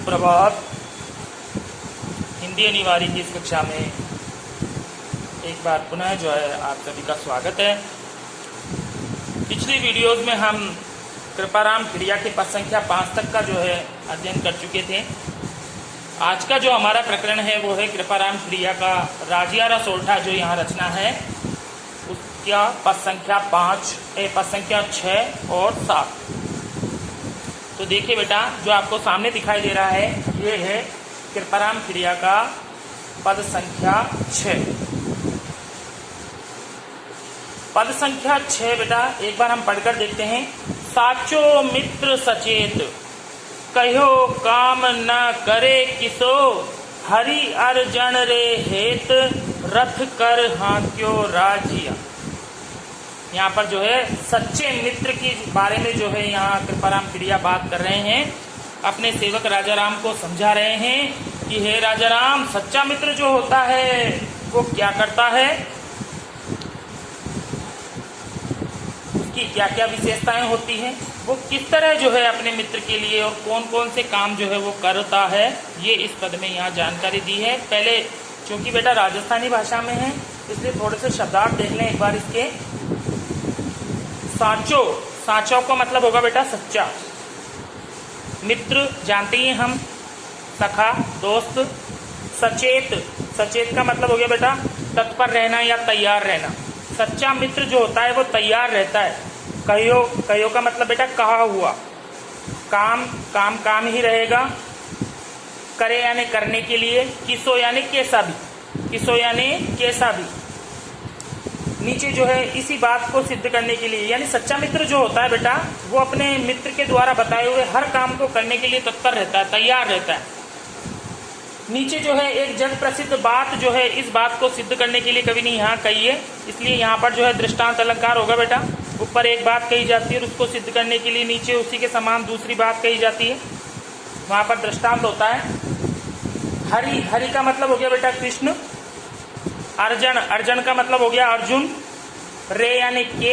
सुप्रभात। हिंदी अनिवार्य की इस कक्षा में एक बार पुनः जो है आप सभी का स्वागत है। पिछली वीडियोस में हम कृपाराम खिड़िया के पद संख्या 5 तक का जो है अध्ययन कर चुके थे। आज का जो हमारा प्रकरण है वो है कृपाराम खिड़िया का राजिया रसोल्ठा जो यहाँ रचना है उसका पद संख्या 5, पद संख्या 6 और 7। तो देखिए बेटा, जो आपको सामने दिखाई दे रहा है ये है कृपाराम खिड़िया का पद संख्या 6। पद संख्या 6 बेटा एक बार हम पढ़कर देखते हैं। साचो मित्र सचेत, कहो काम न करे किसो, हरि अर्जन रे हेत, रथ कर हाक्यो राजिया। यहाँ पर जो है सच्चे मित्र के बारे में जो है यहाँ कृपाराम खिड़िया बात कर रहे हैं। अपने सेवक राजा राम को समझा रहे हैं कि हे राजा राम, सच्चा मित्र जो होता है वो क्या करता है, उसकी क्या क्या विशेषताएं होती हैं, वो किस तरह जो है अपने मित्र के लिए और कौन कौन से काम जो है वो करता है, ये इस पद में यहाँ जानकारी दी है। पहले चूंकि बेटा राजस्थानी भाषा में है इसलिए थोड़े से शब्दार्थ देख लें एक बार इसके। साचो, साचो का मतलब होगा बेटा सच्चा। मित्र जानते ही हम, सखा, दोस्त। सचेत, सचेत का मतलब हो गया बेटा तत्पर रहना या तैयार रहना। सच्चा मित्र जो होता है वो तैयार रहता है। कहो, कहो का मतलब बेटा कहा हुआ। काम, काम काम ही रहेगा। करे यानी करने के लिए। किसो यानी कैसा भी, किसो यानी कैसा भी। नीचे जो है इसी बात को सिद्ध करने के लिए, यानी सच्चा मित्र जो होता है बेटा वो अपने मित्र के द्वारा बताए हुए हर काम को करने के लिए तत्पर रहता है, तैयार रहता है। नीचे जो है एक जग प्रसिद्ध बात जो है इस बात को सिद्ध करने के लिए कवि ने यहाँ कही है, इसलिए यहाँ पर जो है दृष्टांत अलंकार होगा बेटा। ऊपर एक बात कही जाती है और उसको सिद्ध करने के लिए नीचे उसी के समान दूसरी बात कही जाती है, वहां पर दृष्टांत होता है। हरि, हरि का मतलब हो गया बेटा कृष्ण। अर्जन, अर्जन का मतलब हो गया अर्जुन। रे यानी के,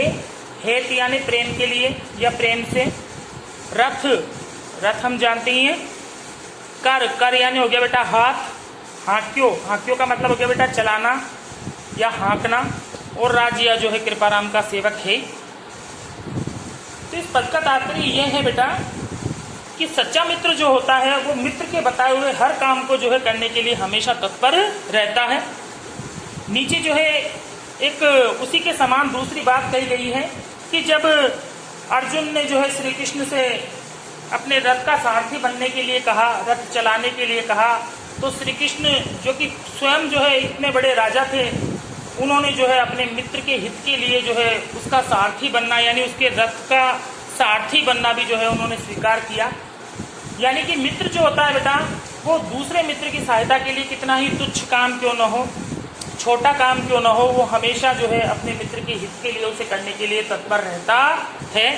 हेत यानी प्रेम के लिए या प्रेम से। रथ, रथ हम जानते ही हैं। कर, कर यानी हो गया बेटा हाथ। हाक्यो, हाक्यो का मतलब हो गया बेटा चलाना या हाँकना। और राजिया जो है कृपाराम का सेवक है। तो इस पद का तात्पर्य यह है बेटा कि सच्चा मित्र जो होता है वो मित्र के बताए हुए हर काम को जो है करने के लिए हमेशा तत्पर रहता है। नीचे जो है एक उसी के समान दूसरी बात कही गई है कि जब अर्जुन ने जो है श्री कृष्ण से अपने रथ का सारथी बनने के लिए कहा, रथ चलाने के लिए कहा, तो श्री कृष्ण जो कि स्वयं जो है इतने बड़े राजा थे, उन्होंने जो है अपने मित्र के हित के लिए जो है उसका सारथी बनना यानी उसके रथ का सारथी बनना भी जो है उन्होंने स्वीकार किया। यानी कि मित्र जो होता है बेटा वो दूसरे मित्र की सहायता के लिए कितना ही तुच्छ काम क्यों न हो, छोटा काम क्यों न हो, वो हमेशा जो है अपने मित्र के हित के लिए उसे करने के लिए तत्पर रहता है।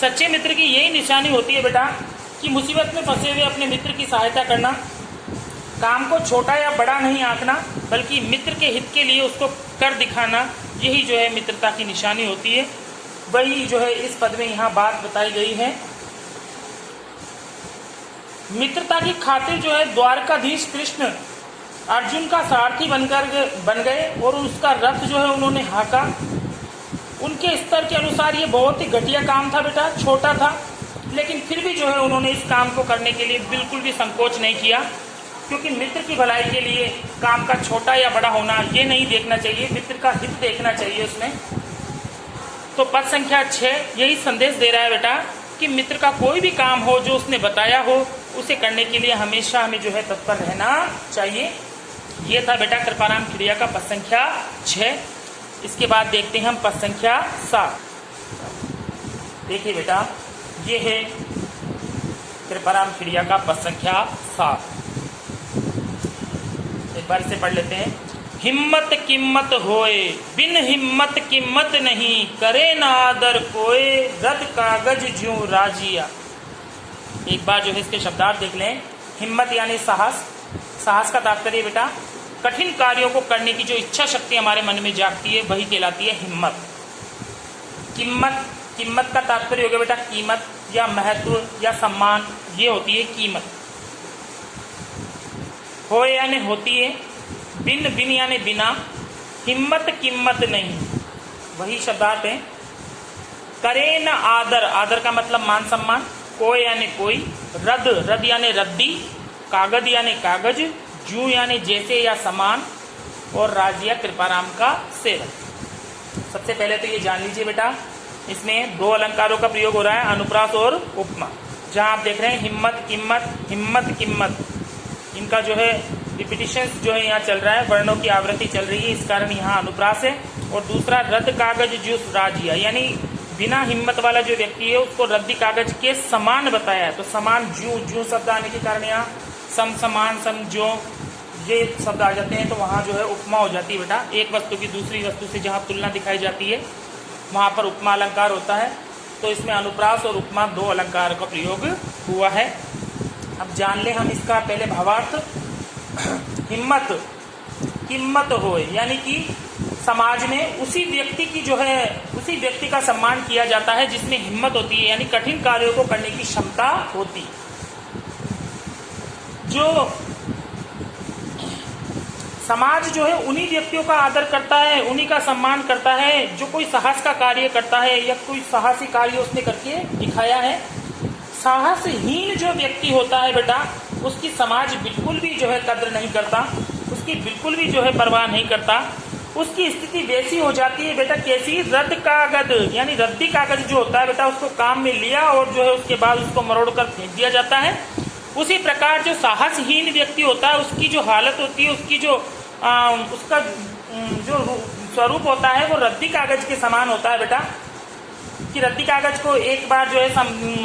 सच्चे मित्र की यही निशानी होती है बेटा कि मुसीबत में फंसे हुए अपने मित्र की सहायता करना, काम को छोटा या बड़ा नहीं आंकना बल्कि मित्र के हित के लिए उसको कर दिखाना, यही जो है मित्रता की निशानी होती है। वही जो है इस पद में यहाँ बात बताई गई है। मित्रता की खातिर जो है द्वारकाधीश कृष्ण अर्जुन का सारथी बन गए और उसका रथ जो है उन्होंने हाँका। उनके स्तर के अनुसार ये बहुत ही घटिया काम था बेटा, छोटा था, लेकिन फिर भी जो है उन्होंने इस काम को करने के लिए बिल्कुल भी संकोच नहीं किया, क्योंकि मित्र की भलाई के लिए काम का छोटा या बड़ा होना ये नहीं देखना चाहिए, मित्र का हित देखना चाहिए उसमें। तो पद संख्या 6 यही संदेश दे रहा है बेटा कि मित्र का कोई भी काम हो जो उसने बताया हो उसे करने के लिए हमेशा हमें जो है तत्पर रहना चाहिए। ये था बेटा कृपाराम खिड़िया का पद संख्या 6। इसके बाद देखते हैं हम पद संख्या 7। देखिए बेटा, ये है कृपाराम खिड़िया का पद संख्या 7। एक बार इसे पढ़ लेते हैं। हिम्मत किम्मत होए, बिन हिम्मत किम्मत नहीं, करे ना आदर कोए, रद कागज ज्यों राजिया। एक बार जो है इसके शब्दार्थ देख लें। हिम्मत यानी साहस, साहस का तात्पर्य बेटा कठिन कार्यों को करने की जो इच्छा शक्ति हमारे मन में जागती है वही कहलाती है हिम्मत। किम्मत, कीमत का तात्पर्य हो गया बेटा कीमत या महत्व या सम्मान, ये होती है कीमत। हो यानी होती है, बिन बिन यानी बिना, हिम्मत कीमत नहीं, वही शब्दार्थ है। करे न आदर, आदर का मतलब मान सम्मान, कोई यानी कोई, रद रद यानी रद्दी, कागज यानी कागज, जू यानी जैसे या समान, और राजिया कृपाराम का सेवक। सबसे पहले तो ये जान लीजिए बेटा, इसमें दो अलंकारों का प्रयोग हो रहा है, अनुप्रास और उपमा। जहां आप देख रहे हैं हिम्मत कीमत, हिम्मत कीमत, इनका जो है रिपीटिशन जो है यहाँ चल रहा है, वर्णों की आवृत्ति चल रही है, इस कारण यहाँ अनुप्रास है। और दूसरा रद्द कागज जूस राजिया, यानी बिना हिम्मत वाला जो व्यक्ति है उसको रद्दी कागज के समान बताया है। तो समान जू जू शब्द आने के कारण यहाँ सम समान सम जो ये शब्द आ जाते हैं, तो वहाँ जो है उपमा हो जाती है बेटा। एक वस्तु की दूसरी वस्तु से जहाँ तुलना दिखाई जाती है वहाँ पर उपमा अलंकार होता है। तो इसमें अनुप्रास और उपमा दो अलंकार का प्रयोग हुआ है। अब जान ले हम इसका पहले भावार्थ। हिम्मत कीमत हो, यानी कि समाज में उसी व्यक्ति की जो है, उसी व्यक्ति का सम्मान किया जाता है जिसमें हिम्मत होती है, यानी कठिन कार्यों को करने की क्षमता होती। जो समाज जो है उन्हीं व्यक्तियों का आदर करता है, उन्हीं का सम्मान करता है जो कोई साहस का कार्य करता है या कोई साहसी कार्य उसने करके दिखाया है। साहसहीन जो व्यक्ति होता है बेटा, उसकी समाज बिल्कुल भी जो है कद्र नहीं करता, उसकी बिल्कुल भी जो है परवाह नहीं करता। उसकी स्थिति वैसी हो जाती है बेटा, कैसी, रद्द कागज, यानी रद्दी कागज जो होता है बेटा, उसको काम में लिया और जो है उसके बाद उसको मरोड़ कर फेंक दिया जाता है। उसी प्रकार जो साहसहीन व्यक्ति होता है उसकी जो हालत होती है, उसकी जो उसका जो स्वरूप होता है वो रद्दी कागज के समान होता है बेटा। कि रद्दी कागज को एक बार जो है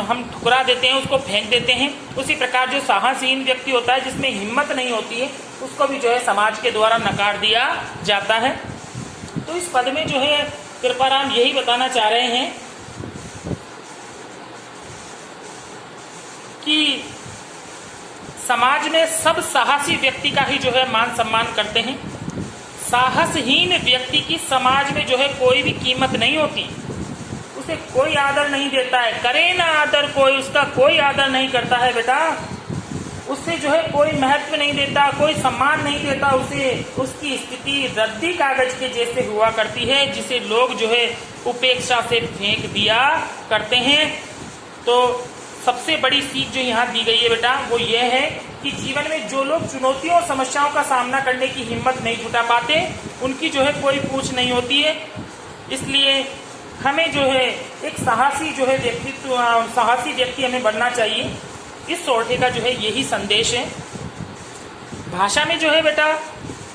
हम ठुकरा देते हैं, उसको फेंक देते हैं। उसी प्रकार जो साहसहीन व्यक्ति होता है जिसमें हिम्मत नहीं होती है, उसको भी जो है समाज के द्वारा नकार दिया जाता है। तो इस पद में जो है कृपाराम यही बताना चाह रहे हैं कि समाज में सब साहसी व्यक्ति का ही जो है मान सम्मान करते हैं। साहसहीन व्यक्ति की समाज में जो है कोई भी कीमत नहीं होती, उसे कोई आदर नहीं देता है। करे ना आदर कोई, उसका कोई आदर नहीं करता है बेटा, उससे जो है कोई महत्व नहीं देता, कोई सम्मान नहीं देता उसे। उसकी स्थिति रद्दी कागज के जैसे हुआ करती है, जिसे लोग जो है उपेक्षा से फेंक दिया करते हैं। तो सबसे बड़ी सीख जो यहाँ दी गई है बेटा वो ये है कि जीवन में जो लोग चुनौतियों और समस्याओं का सामना करने की हिम्मत नहीं जुटा पाते, उनकी जो है कोई पूछ नहीं होती है। इसलिए हमें जो है एक साहसी जो है व्यक्तित्व, साहसी व्यक्ति हमें बनना चाहिए। इस सोरठे का जो है यही संदेश है। भाषा में जो है बेटा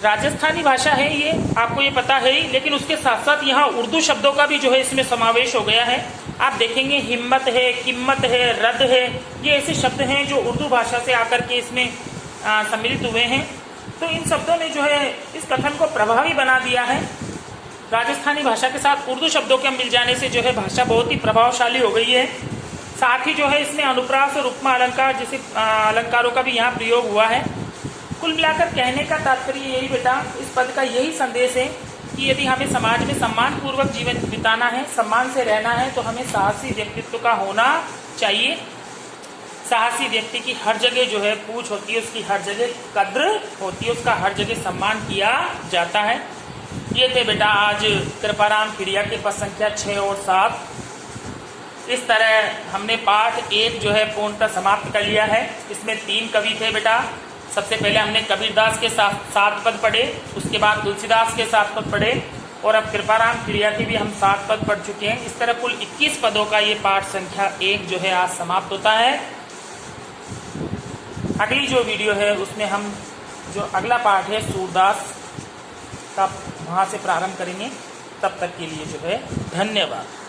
राजस्थानी भाषा है, ये आपको ये पता है ही, लेकिन उसके साथ साथ यहाँ उर्दू शब्दों का भी जो है इसमें समावेश हो गया है। आप देखेंगे हिम्मत है, कीमत है, रद्द है, ये ऐसे शब्द हैं जो उर्दू भाषा से आकर के इसमें सम्मिलित हुए हैं। तो इन शब्दों ने जो है इस कथन को प्रभावी बना दिया है। राजस्थानी भाषा के साथ उर्दू शब्दों के मिल जाने से जो है भाषा बहुत ही प्रभावशाली हो गई है। साथ ही जो है इसमें अनुप्रास और उपमा अलंकार जैसे अलंकारों का भी यहाँ प्रयोग हुआ है। कुल मिलाकर कहने का तात्पर्य यही बेटा, इस पद का यही संदेश है कि यदि हमें समाज में सम्मान पूर्वक जीवन बिताना है, सम्मान से रहना है, तो हमें साहसी व्यक्तित्व का होना चाहिए। साहसी व्यक्ति की हर जगह जो है पूछ होती है, उसकी हर जगह कद्र होती है, उसका हर जगह सम्मान किया जाता है। ये थे बेटा आज कृपाराम क्रिया के पद संख्या 6 और 7। इस तरह हमने पाठ 1 जो है पूर्णतः समाप्त कर लिया है। इसमें 3 कवि थे बेटा। सबसे पहले हमने कबीरदास के 7 पद पढ़े, उसके बाद तुलसीदास के 7 पद पढ़े, और अब कृपाराम क्रिया के भी हम 7 पद पढ़ चुके हैं। इस तरह कुल 21 पदों का ये पाठ संख्या 1 जो है आज समाप्त होता है। अगली जो वीडियो है उसमें हम जो अगला पाठ है सूरदास का वहाँ से प्रारंभ करेंगे। तब तक के लिए जो है धन्यवाद।